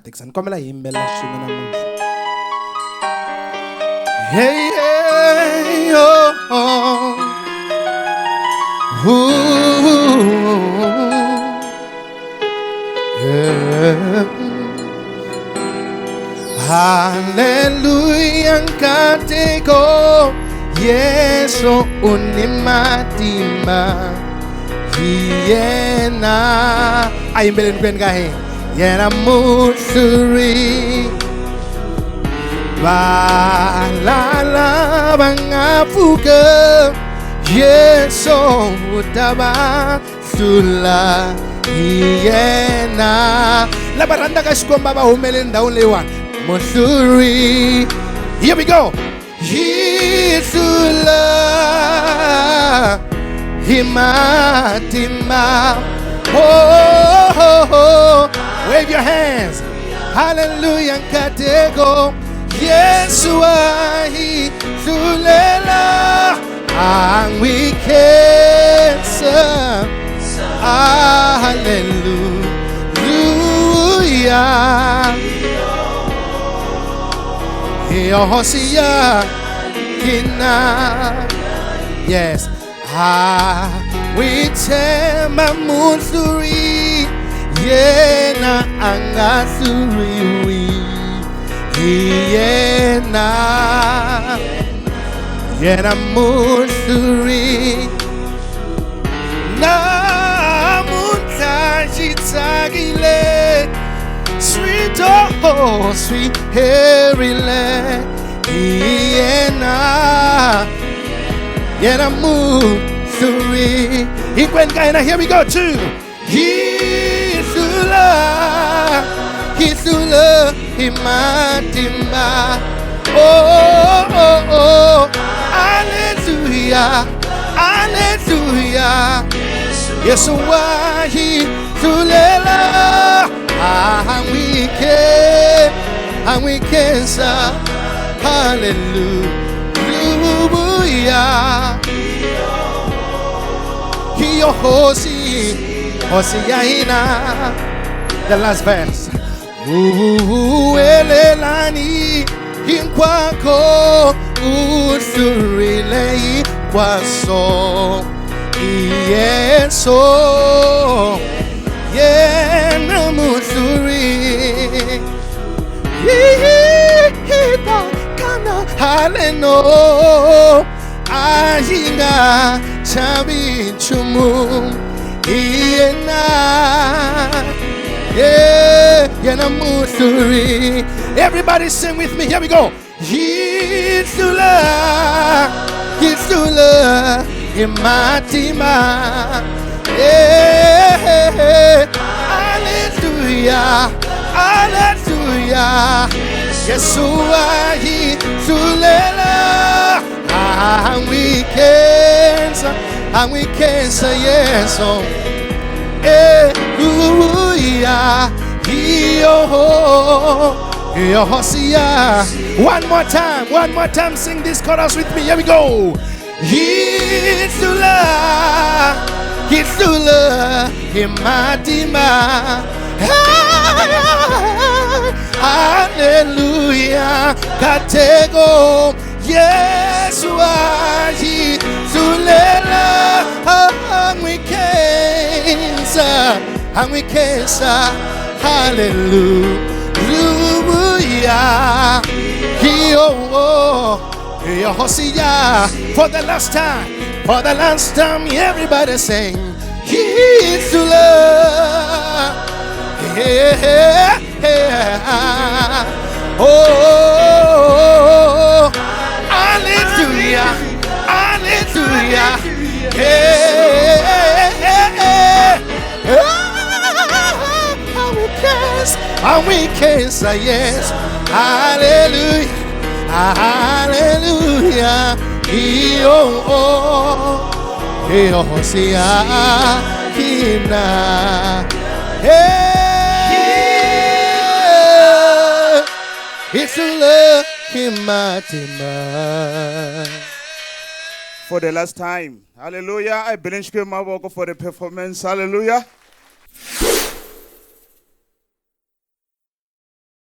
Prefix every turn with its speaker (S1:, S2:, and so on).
S1: Nkateko. Nikomela yimbela swin'we namuntlha. Hey, hey, oh, oh. Ooh, yeah. Hallelujah Nkateko. Yeso unimatimba. Yena. Ayimbeleni kweni kahe. Yena mutsuri. Balala bangafuka. Yeso utaba sula. Yena. Labaranda kashikomba ba humele ndawule wan. Mutsuri. Here we go. Yisula. Matimba. Oh, oh, oh. Wave your hands. Hallelujah Nkateko. Yesu ahi sulela angwikesa. Hallelujah. Yehosia kina. Yes. Witema mutsuri. Yena angasuriwi. Yena mutsuri. Na mutajitagile. Sweet oh sweet herile. Yena mutsuri. Ikwenkaina, here we go too. Hisula, Matimba. Oh, oh, oh, hallelujah, hallelujah. Yesu wahi sulela. And we can say hallelujah. Hiyo Hosiyaina. The last verse. Elelani inkwako usurile ikwaso. Yeso yena musuri. Hita kana haleno. Ajinga chabi chumu. Yena musuri. Everybody sing with me. Here we go. Yisula, Yisula, Matimba. Hallelujah, hallelujah. Yeshua Yisulela. And we can say yes. Hallelujah. One more time, sing this chorus with me. Here we go. Yisula, Yisula, Matimba. Hallelujah, Nkateko. Yesu ahi sulela. And we can say hallelujah. Hosea. For the last time, everybody sing. He's to love. Yeah, yeah. Oh, hallelujah, hallelujah. Yeah, and we can say yes. Hallelujah, hallelujah. Hosea kina. It's a love in Matimba.
S2: For the last time, hallelujah. I believe for the performance, hallelujah.